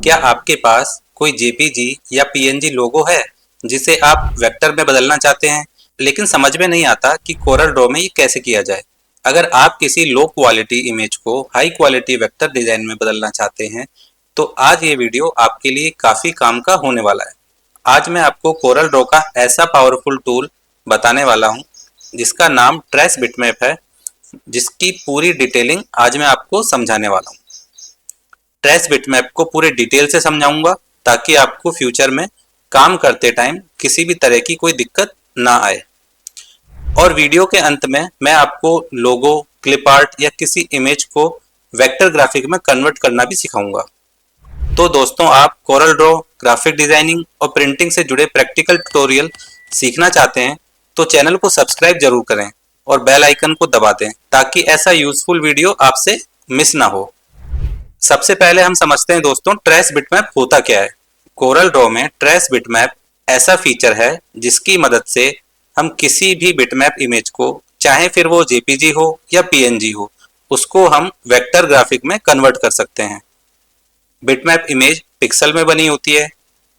क्या आपके पास कोई जेपीजी या पीएनजी लोगो है जिसे आप वेक्टर में बदलना चाहते हैं, लेकिन समझ में नहीं आता कि कोरल ड्रॉ में ये कैसे किया जाए? अगर आप किसी लो क्वालिटी इमेज को हाई क्वालिटी वेक्टर डिजाइन में बदलना चाहते हैं, तो आज ये वीडियो आपके लिए काफी काम का होने वाला है। आज मैं आपको कोरल ड्रॉ का ऐसा पावरफुल टूल बताने वाला हूँ जिसका नाम ट्रेस बिटमैप है, जिसकी पूरी डिटेलिंग आज मैं आपको समझाने वाला हूँ। ट्रेस बिटमैप को पूरे डिटेल से समझाऊंगा ताकि आपको फ्यूचर में काम करते टाइम किसी भी तरह की कोई दिक्कत ना आए। और वीडियो के अंत में मैं आपको लोगो, क्लिप आर्ट या किसी इमेज को वेक्टर ग्राफिक में कन्वर्ट करना भी सिखाऊंगा। तो दोस्तों, आप कोरल ड्रॉ, ग्राफिक डिजाइनिंग और प्रिंटिंग से जुड़े प्रैक्टिकल ट्यूटोरियल सीखना चाहते हैं तो चैनल को सब्सक्राइब जरूर करें और बेल आइकन को दबा दें ताकि ऐसा यूजफुल वीडियो आपसे मिस ना हो। सबसे पहले हम समझते हैं दोस्तों, ट्रेस बिटमैप होता क्या है। कोरल ड्रॉ में ट्रेस बिटमैप ऐसा फीचर है जिसकी मदद से हम किसी भी बिटमैप इमेज को, चाहे फिर वो जेपीजी हो या पीएनजी हो, उसको हम वेक्टर ग्राफिक में कन्वर्ट कर सकते हैं। बिटमैप इमेज पिक्सल में बनी होती है,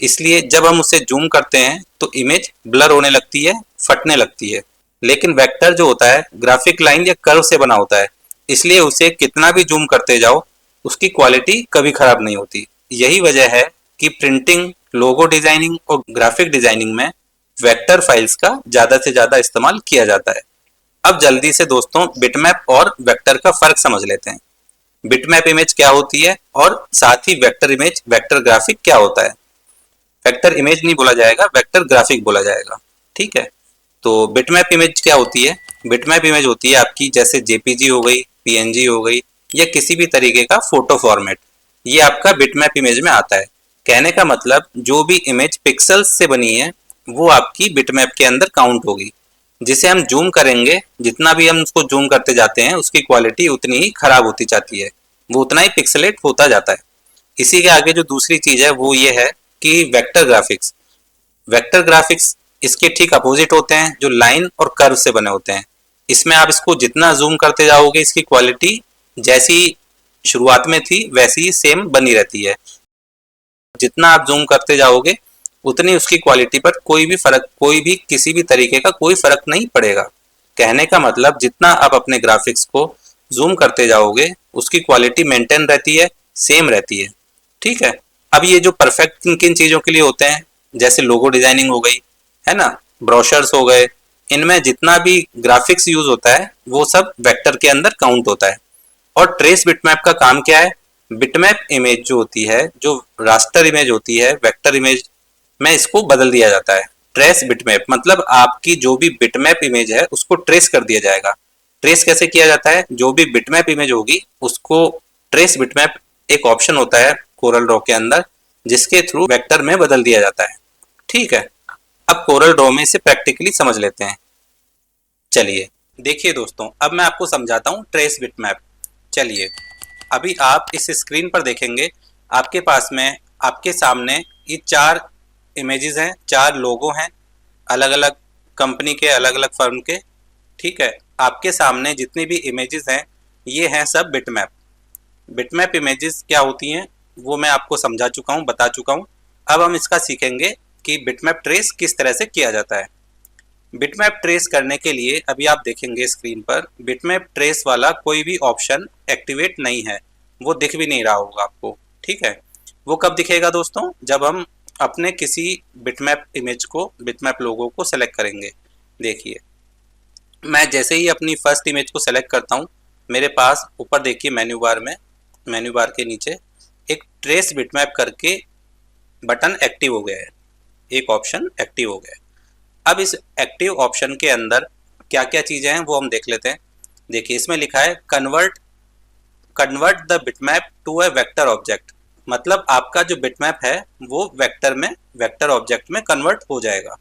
इसलिए जब हम उसे जूम करते हैं तो इमेज ब्लर होने लगती है, फटने लगती है। लेकिन वेक्टर जो होता है ग्राफिक लाइन या कर्व से बना होता है, इसलिए उसे कितना भी जूम करते जाओ उसकी क्वालिटी कभी खराब नहीं होती। यही वजह है कि प्रिंटिंग, लोगो डिजाइनिंग और ग्राफिक डिजाइनिंग में वेक्टर फाइल्स का ज़्यादा से ज़्यादा इस्तेमाल किया जाता है। अब जल्दी से दोस्तों बिटमैप और वेक्टर का फर्क समझ लेते हैं। बिटमैप इमेज क्या होती है और साथ ही वेक्टर इमेज, वेक्टर ग्राफिक क्या होता है। वेक्टर इमेज नहीं बोला जाएगा, वेक्टर ग्राफिक बोला जाएगा, ठीक है। तो बिटमैप इमेज क्या होती है? बिटमैप इमेज होती है आपकी जैसे जेपीजी हो गई, पीएनजी हो गई या किसी भी तरीके का फोटो फॉर्मेट, ये आपका बिटमैप इमेज में आता है। कहने का मतलब जो भी इमेज पिक्सल्स से बनी है वो आपकी बिटमैप के अंदर काउंट होगी। जिसे हम जूम करेंगे, जितना भी हम उसको जूम करते जाते हैं उसकी क्वालिटी उतनी ही खराब होती जाती है, वो उतना ही पिक्सलेट होता जाता है। इसी के आगे जो दूसरी चीज है वो ये है कि वेक्टर ग्राफिक्स। वेक्टर ग्राफिक्स इसके ठीक अपोजिट होते हैं, जो लाइन और कर्व से बने होते हैं। इसमें आप इसको जितना जूम करते जाओगे इसकी क्वालिटी जैसी शुरुआत में थी वैसी ही सेम बनी रहती है। जितना आप जूम करते जाओगे उतनी उसकी क्वालिटी पर कोई भी फर्क, कोई भी किसी भी तरीके का कोई फर्क नहीं पड़ेगा। कहने का मतलब जितना आप अपने ग्राफिक्स को जूम करते जाओगे उसकी क्वालिटी मेंटेन रहती है, सेम रहती है, ठीक है। अब ये जो परफेक्ट किन किन चीज़ों के लिए होते हैं, जैसे लोगो डिजाइनिंग हो गई, है ना, ब्रोशर्स हो गए, इनमें जितना भी ग्राफिक्स यूज होता है वो सब वेक्टर के अंदर काउंट होता है। और ट्रेस बिटमैप का काम क्या है? बिटमैप इमेज जो होती है, जो रास्टर इमेज होती है, वेक्टर इमेज में इसको बदल दिया जाता है। ट्रेस बिटमैप मतलब आपकी जो भी बिटमैप इमेज है उसको ट्रेस कर दिया जाएगा। ट्रेस कैसे किया जाता है? जो भी बिटमैप इमेज होगी उसको ट्रेस बिटमैप, एक ऑप्शन होता है कोरल ड्रॉ के अंदर जिसके थ्रू वेक्टर में बदल दिया जाता है, ठीक है। अब कोरल ड्रॉ में इसे प्रैक्टिकली समझ लेते हैं। चलिए देखिए दोस्तों, अब मैं आपको समझाता हूँ ट्रेस बिटमैप। चलिए, अभी आप इस स्क्रीन पर देखेंगे, आपके पास में, आपके सामने ये 4 इमेजेस हैं, 4 लोगो हैं, अलग अलग कंपनी के, अलग अलग फर्म के, ठीक है। आपके सामने जितनी भी इमेजेस हैं ये हैं सब बिटमैप। बिटमैप इमेजेस क्या होती हैं वो मैं आपको समझा चुका हूँ, बता चुका हूँ। अब हम इसका सीखेंगे कि बिटमैप ट्रेस किस तरह से किया जाता है। बिटमैप ट्रेस करने के लिए अभी आप देखेंगे स्क्रीन पर बिटमैप ट्रेस वाला कोई भी ऑप्शन एक्टिवेट नहीं है, वो दिख भी नहीं रहा होगा आपको, ठीक है। वो कब दिखेगा दोस्तों? जब हम अपने किसी बिटमैप इमेज को, बिटमैप लोगो को सेलेक्ट करेंगे। देखिए, मैं जैसे ही अपनी फर्स्ट इमेज को सेलेक्ट करता हूँ, मेरे पास ऊपर देखिए मेन्यू बार में, मेन्यू बार के नीचे एक ट्रेस बिटमैप करके बटन एक्टिव हो गया है, एक ऑप्शन एक्टिव हो गया है। अब इस एक्टिव ऑप्शन के अंदर क्या क्या चीज़ें हैं वो हम देख लेते हैं। देखिए, इसमें लिखा है convert the bitmap to a vector object, मतलब आपका जो बिटमैप है वो वेक्टर में, वेक्टर ऑब्जेक्ट में कन्वर्ट हो जाएगा।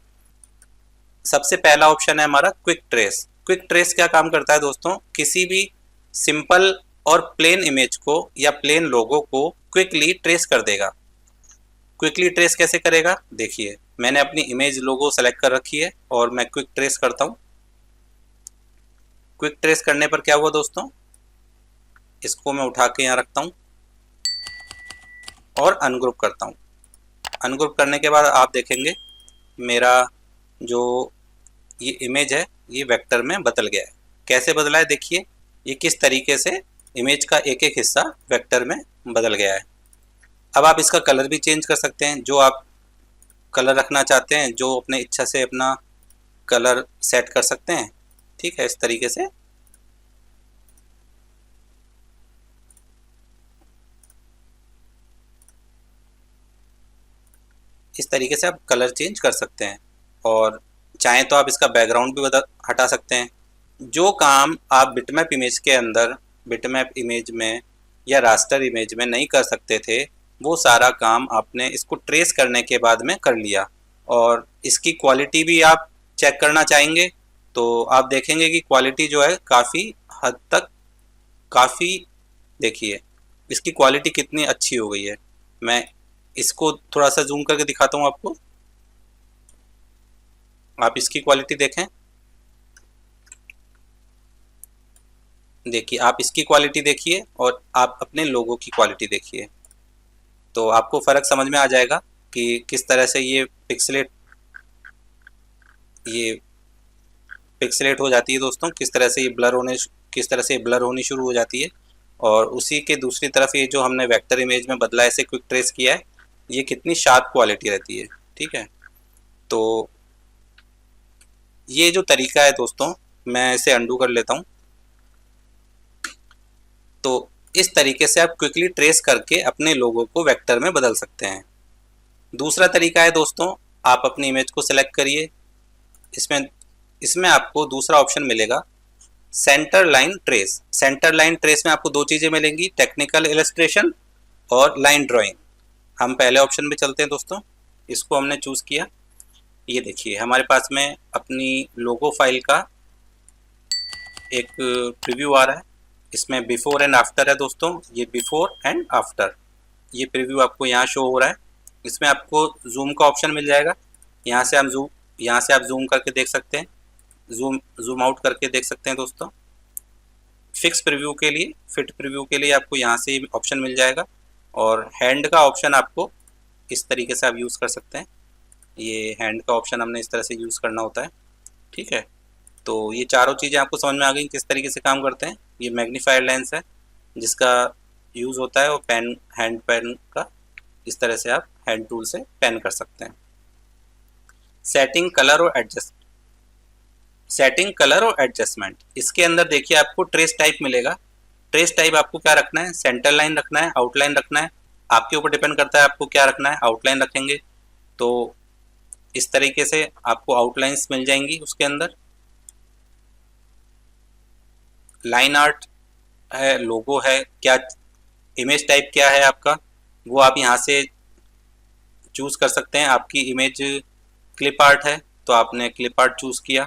सबसे पहला ऑप्शन है हमारा क्विक ट्रेस। क्विक ट्रेस क्या काम करता है दोस्तों? किसी भी सिंपल और प्लेन इमेज को या प्लेन लोगो को क्विकली ट्रेस कर देगा। क्विकली ट्रेस कैसे करेगा? देखिए, मैंने अपनी इमेज लोगो सेलेक्ट कर रखी है और मैं क्विक ट्रेस करता हूँ। क्विक ट्रेस करने पर क्या हुआ दोस्तों, इसको मैं उठा के यहाँ रखता हूँ और अनग्रुप करता हूँ। अनग्रुप करने के बाद आप देखेंगे मेरा जो ये इमेज है ये वेक्टर में बदल गया है। कैसे बदला है देखिए, ये किस तरीके से इमेज का एक एक हिस्सा वेक्टर में बदल गया है। अब आप इसका कलर भी चेंज कर सकते हैं, जो आप कलर रखना चाहते हैं, जो अपने इच्छा से अपना कलर सेट कर सकते हैं। ठीक है, इस तरीके से आप कलर चेंज कर सकते हैं। और चाहें तो आप इसका बैकग्राउंड भी हटा सकते हैं। जो काम आप बिटमैप इमेज के अंदर, बिटमैप इमेज में या रास्टर इमेज में नहीं कर सकते थे, वो सारा काम आपने इसको ट्रेस करने के बाद में कर लिया। और इसकी क्वालिटी भी आप चेक करना चाहेंगे तो आप देखेंगे कि क्वालिटी जो है काफ़ी हद तक, काफ़ी, देखिए इसकी क्वालिटी कितनी अच्छी हो गई है। मैं इसको थोड़ा सा जूम करके दिखाता हूँ आपको, आप इसकी क्वालिटी देखें। देखिए, आप इसकी क्वालिटी देखिए और आप अपने लोगों की क्वालिटी देखिए, तो आपको फ़र्क समझ में आ जाएगा कि किस तरह से ये पिक्सलेट हो जाती है दोस्तों, किस तरह से ये ब्लर होनी शुरू हो जाती है। और उसी के दूसरी तरफ ये जो हमने वेक्टर इमेज में बदला है, इसे क्विक ट्रेस किया है, ये कितनी शार्प क्वालिटी रहती है। ठीक है, तो ये जो तरीका है दोस्तों, मैं इसे अंडू कर लेता हूँ। तो इस तरीके से आप क्विकली ट्रेस करके अपने लोगों को वेक्टर में बदल सकते हैं। दूसरा तरीका है दोस्तों, आप अपनी इमेज को सिलेक्ट करिए, इसमें इसमें आपको दूसरा ऑप्शन मिलेगा centre line trace. Centre line trace में आपको दो चीज़ें मिलेंगी, टेक्निकल इलस्ट्रेशन और लाइन ड्राइंग। हम पहले ऑप्शन में चलते हैं दोस्तों, इसको हमने चूज़ किया। ये देखिए हमारे पास में अपनी लोगो फाइल का एक प्रीव्यू आ रहा है, इसमें बिफोर एंड आफ्टर है दोस्तों। ये बिफोर एंड आफ्टर, ये प्रीव्यू आपको यहाँ शो हो रहा है। इसमें आपको जूम का ऑप्शन मिल जाएगा, यहाँ से आप जूम करके देख सकते हैं, जूम आउट करके देख सकते हैं दोस्तों। फिक्स प्रीव्यू के लिए, फिट प्रीव्यू के लिए आपको यहाँ से ऑप्शन मिल जाएगा। और हैंड का ऑप्शन आपको इस तरीके से आप यूज़ कर सकते हैं। ये हैंड का ऑप्शन हमने इस तरह से यूज़ करना होता है। ठीक है, तो ये चारों चीज़ें आपको समझ में आ गई किस तरीके से काम करते हैं। ये मैग्नीफायर लेंस है जिसका यूज़ होता है, और हैंड पेन का, इस तरह से आप हैंड टूल से पेन कर सकते हैं। सेटिंग कलर और एडजस्टमेंट, इसके अंदर देखिए आपको ट्रेस टाइप मिलेगा। ट्रेस टाइप आपको क्या रखना है, सेंटर लाइन रखना है, आउटलाइन रखना है, आपके ऊपर डिपेंड करता है आपको क्या रखना है। आउटलाइन रखेंगे तो इस तरीके से आपको आउटलाइंस मिल जाएंगी। उसके अंदर लाइन आर्ट है, लोगो है, क्या इमेज टाइप क्या है आपका, वो आप यहाँ से चूज़ कर सकते हैं। आपकी इमेज क्लिप आर्ट है तो आपने क्लिप आर्ट चूज़ किया।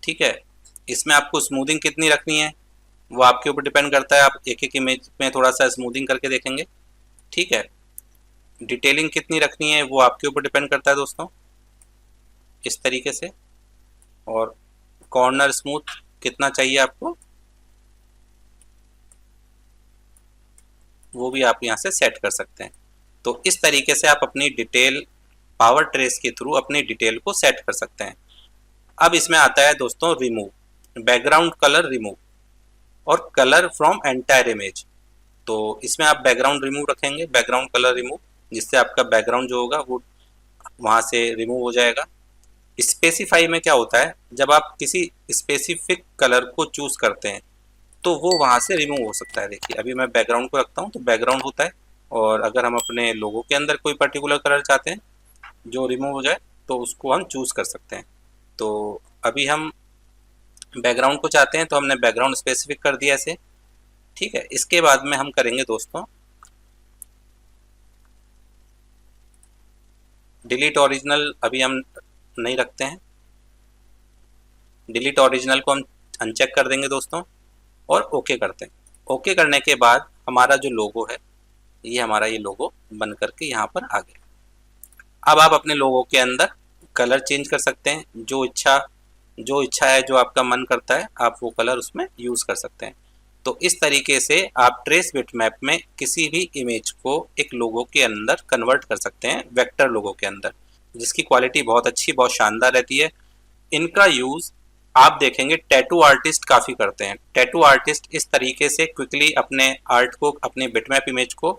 ठीक है, इसमें आपको स्मूथिंग कितनी रखनी है वो आपके ऊपर डिपेंड करता है, आप एक एक इमेज में थोड़ा सा स्मूथिंग करके देखेंगे। ठीक है, डिटेलिंग कितनी रखनी है वो आपके ऊपर डिपेंड करता है दोस्तों, इस तरीके से। और कॉर्नर स्मूथ कितना चाहिए आपको, वो भी आप यहाँ से सेट कर सकते हैं। तो इस तरीके से आप अपनी डिटेल पावर ट्रेस के थ्रू अपनी डिटेल को सेट कर सकते हैं। अब इसमें आता है दोस्तों रिमूव, बैकग्राउंड कलर रिमूव और कलर फ्रॉम एंटायर इमेज। तो इसमें आप बैकग्राउंड रिमूव रखेंगे, बैकग्राउंड कलर रिमूव, जिससे आपका बैकग्राउंड जो होगा वो वहाँ से रिमूव हो जाएगा। स्पेसिफाई में क्या होता है, जब आप किसी स्पेसिफिक कलर को चूज़ करते हैं तो वो वहाँ से रिमूव हो सकता है। देखिए अभी मैं बैकग्राउंड को रखता हूँ तो बैकग्राउंड होता है, और अगर हम अपने लोगों के अंदर कोई पर्टिकुलर कलर चाहते हैं जो रिमूव हो जाए तो उसको हम चूज़ कर सकते हैं। तो अभी हम बैकग्राउंड को चाहते हैं तो हमने बैकग्राउंड स्पेसिफिक कर दिया ऐसे। ठीक है, इसके बाद में हम करेंगे दोस्तों डिलीट ओरिजिनल, अभी हम नहीं रखते हैं। डिलीट ओरिजिनल को हम अनचेक कर देंगे दोस्तों और ओके करते हैं। ओके करने के बाद हमारा जो लोगो है ये हमारा ये लोगो बन करके यहाँ पर आ गया। अब आप अपने लोगो के अंदर कलर चेंज कर सकते हैं, जो इच्छा है, जो आपका मन करता है आप वो कलर उसमें यूज़ कर सकते हैं। तो इस तरीके से आप ट्रेस बिटमैप में किसी भी इमेज को एक लोगो के अंदर कन्वर्ट कर सकते हैं, वेक्टर लोगो के अंदर, जिसकी क्वालिटी बहुत अच्छी, बहुत शानदार रहती है। इनका यूज़ आप देखेंगे टैटू आर्टिस्ट काफ़ी करते हैं। टैटू आर्टिस्ट इस तरीके से क्विकली अपने आर्ट को, अपने बिटमैप इमेज को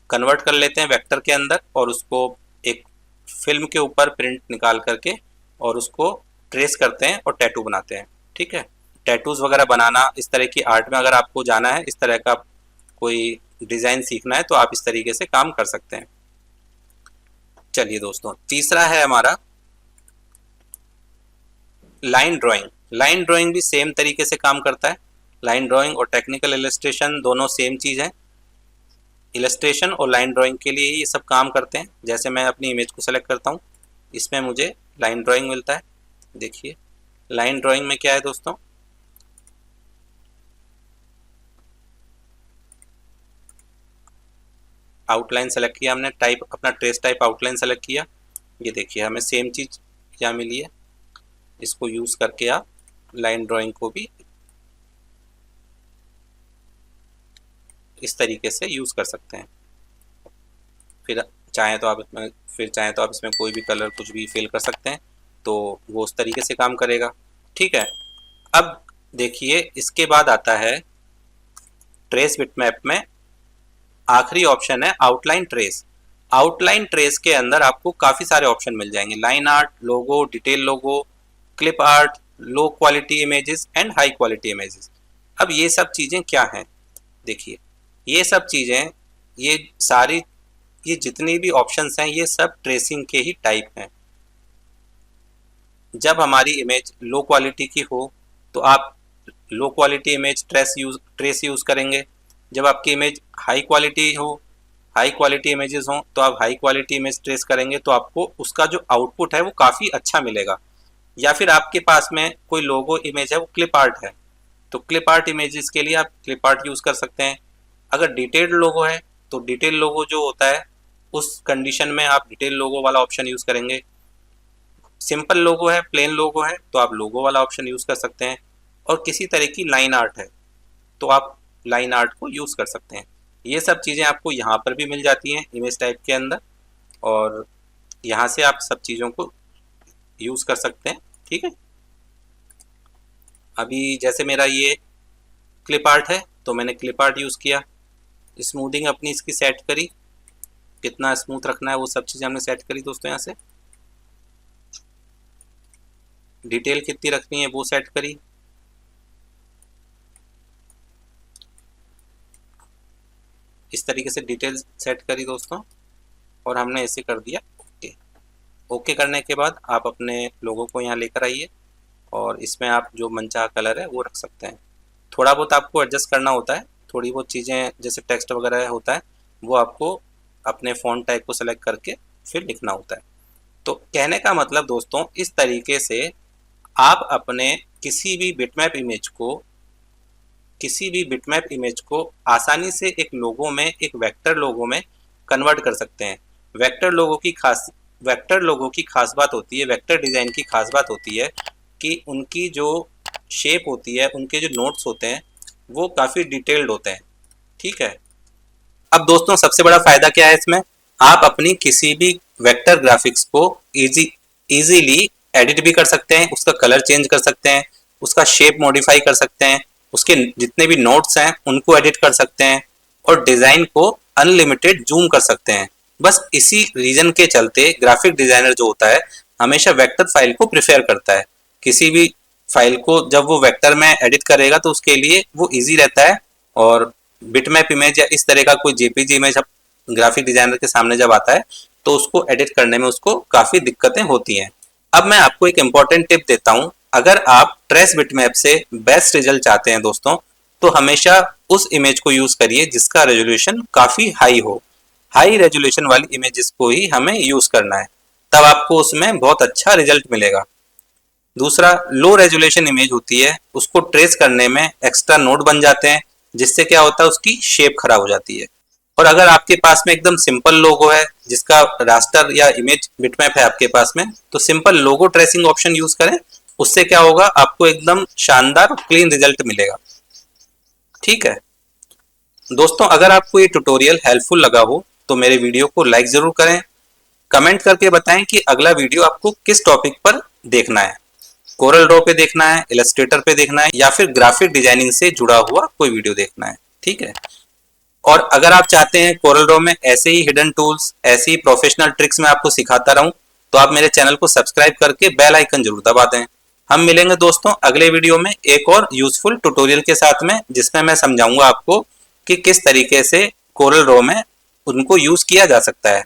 कन्वर्ट कर लेते हैं वेक्टर के अंदर और उसको एक फिल्म के ऊपर प्रिंट निकाल करके और उसको ट्रेस करते हैं और टैटू बनाते हैं। ठीक है, टैटूज़ वगैरह बनाना, इस तरह की आर्ट में अगर आपको जाना है, इस तरह का कोई डिज़ाइन सीखना है तो आप इस तरीके से काम कर सकते हैं। चलिए दोस्तों, तीसरा है हमारा लाइन ड्राइंग। लाइन ड्राइंग भी सेम तरीके से काम करता है। लाइन ड्राइंग और टेक्निकल इलस्ट्रेशन दोनों सेम चीज़ है। इलस्ट्रेशन और लाइन ड्राइंग के लिए ये सब काम करते हैं। जैसे मैं अपनी इमेज को सेलेक्ट करता हूँ, इसमें मुझे लाइन ड्राइंग मिलता है। देखिए लाइन ड्राइंग में क्या है दोस्तों, आउटलाइन सेलेक्ट किया हमने, टाइप अपना ट्रेस टाइप आउटलाइन सेलेक्ट किया। ये देखिए हमें सेम चीज़ क्या मिली है। इसको यूज़ करके आप लाइन ड्राइंग को भी इस तरीके से यूज़ कर सकते हैं। फिर चाहें तो आप इसमें कोई भी कलर कुछ भी फिल कर सकते हैं, तो वो उस तरीके से काम करेगा। ठीक है, अब देखिए इसके बाद आता है ट्रेस बिटमैप में आखिरी ऑप्शन है आउटलाइन ट्रेस। आउटलाइन ट्रेस के अंदर आपको काफ़ी सारे ऑप्शन मिल जाएंगे, line art, logo, detail logo, clip art, low quality images and high quality images. अब ये सब चीज़ें क्या हैं, देखिए ये सब चीज़ें, ये जितनी भी ऑप्शंस हैं ये सब ट्रेसिंग के ही टाइप हैं। जब हमारी इमेज लो क्वालिटी की हो तो आप low quality image trace use करेंगे। जब आपकी इमेज हाई क्वालिटी हो, हाई क्वालिटी इमेजेस हों तो आप हाई क्वालिटी इमेज ट्रेस करेंगे, तो आपको उसका जो आउटपुट है वो काफ़ी अच्छा मिलेगा। या फिर आपके पास में कोई लोगो इमेज है, वो क्लिप आर्ट है, तो क्लिप आर्ट इमेजेस के लिए आप क्लिप आर्ट यूज़ कर सकते हैं। अगर डिटेल्ड लोगो है तो डिटेल लोगो जो होता है उस कंडीशन में आप डिटेल लोगो वाला ऑप्शन यूज़ करेंगे। सिंपल लोगो है, प्लेन लोगो है, तो आप लोगो वाला ऑप्शन यूज़ कर सकते हैं। और किसी तरह की लाइन आर्ट है तो आप लाइन आर्ट को यूज़ कर सकते हैं। ये सब चीज़ें आपको यहाँ पर भी मिल जाती हैं इमेज टाइप के अंदर, और यहाँ से आप सब चीज़ों को यूज़ कर सकते हैं। ठीक है, अभी जैसे मेरा ये क्लिप आर्ट है तो मैंने क्लिप आर्ट यूज़ किया, स्मूथिंग अपनी इसकी सेट करी, कितना स्मूथ रखना है वो सब चीज़ें हमने सेट करी दोस्तों। यहाँ से डिटेल कितनी रखनी है वो सेट करी, इस तरीके से डिटेल सेट करी दोस्तों, और हमने ऐसे कर दिया ओके। ओके करने के बाद आप अपने लोगों को यहाँ लेकर आइए और इसमें आप जो मनचाहा कलर है वो रख सकते हैं। थोड़ा बहुत आपको एडजस्ट करना होता है, थोड़ी बहुत चीज़ें जैसे टेक्स्ट वगैरह होता है वो आपको अपने फ़ॉन्ट टाइप को सेलेक्ट करके फिर लिखना होता है। तो कहने का मतलब दोस्तों, इस तरीके से आप अपने किसी भी बिटमैप इमेज को आसानी से एक लोगो में, एक वेक्टर लोगो में कन्वर्ट कर सकते हैं। वेक्टर लोगो की खास बात होती है, वेक्टर डिज़ाइन की खास बात होती है कि उनकी जो शेप होती है, उनके जो नोट्स होते हैं वो काफ़ी डिटेल्ड होते हैं। ठीक है, अब दोस्तों सबसे बड़ा फ़ायदा क्या है इसमें, आप अपनी किसी भी वेक्टर ग्राफिक्स को इजीली एडिट भी कर सकते हैं, उसका कलर चेंज कर सकते हैं, उसका शेप मॉडिफाई कर सकते हैं, उसके जितने भी नोट्स हैं उनको एडिट कर सकते हैं और डिज़ाइन को अनलिमिटेड जूम कर सकते हैं। बस इसी रीजन के चलते ग्राफिक डिज़ाइनर जो होता है हमेशा वेक्टर फाइल को प्रेफर करता है। किसी भी फाइल को जब वो वेक्टर में एडिट करेगा तो उसके लिए वो ईजी रहता है, और बिटमैप इमेज या इस तरह का कोई जेपीजी इमेज ग्राफिक डिज़ाइनर के सामने जब आता है तो उसको एडिट करने में उसको काफ़ी दिक्कतें होती हैं। अब मैं आपको एक इम्पॉर्टेंट टिप देता हूँ, अगर आप ट्रेस बिटमैप से बेस्ट रिजल्ट चाहते हैं दोस्तों, तो हमेशा उस इमेज को यूज़ करिए जिसका रेजोल्यूशन काफ़ी हाई हो। हाई रेजोल्यूशन वाली इमेजेस को ही हमें यूज़ करना है, तब आपको उसमें बहुत अच्छा रिजल्ट मिलेगा। दूसरा, लो रेजोल्यूशन इमेज होती है, उसको ट्रेस करने में एक्स्ट्रा नोड बन जाते हैं, जिससे क्या होता है उसकी शेप खराब हो जाती है। और अगर आपके पास में एकदम सिंपल लोगो है जिसका रास्टर या इमेज बिटमैप है आपके पास में, तो सिंपल लोगो ट्रेसिंग ऑप्शन यूज़ करें, उससे क्या होगा आपको एकदम शानदार क्लीन रिजल्ट मिलेगा। ठीक है दोस्तों, अगर आपको ये ट्यूटोरियल हेल्पफुल लगा हो तो मेरे वीडियो को लाइक जरूर करें। कमेंट करके बताएं कि अगला वीडियो आपको किस टॉपिक पर देखना है, कोरल ड्रॉ पे देखना है, इलस्ट्रेटर पे देखना है, या फिर ग्राफिक डिजाइनिंग से जुड़ा हुआ कोई वीडियो देखना है। ठीक है, और अगर आप चाहते हैं कोरल ड्रॉ में ऐसे ही हिडन टूल्स, ऐसी ही प्रोफेशनल ट्रिक्स मैं आपको सिखाता रहूं, तो आप मेरे चैनल को सब्सक्राइब करके बेल आइकन जरूर दबा दें। हम मिलेंगे दोस्तों अगले वीडियो में एक और यूजफुल ट्यूटोरियल के साथ में, जिसमें मैं समझाऊंगा आपको कि किस तरीके से कोरल ड्रॉ में उनको यूज किया जा सकता है।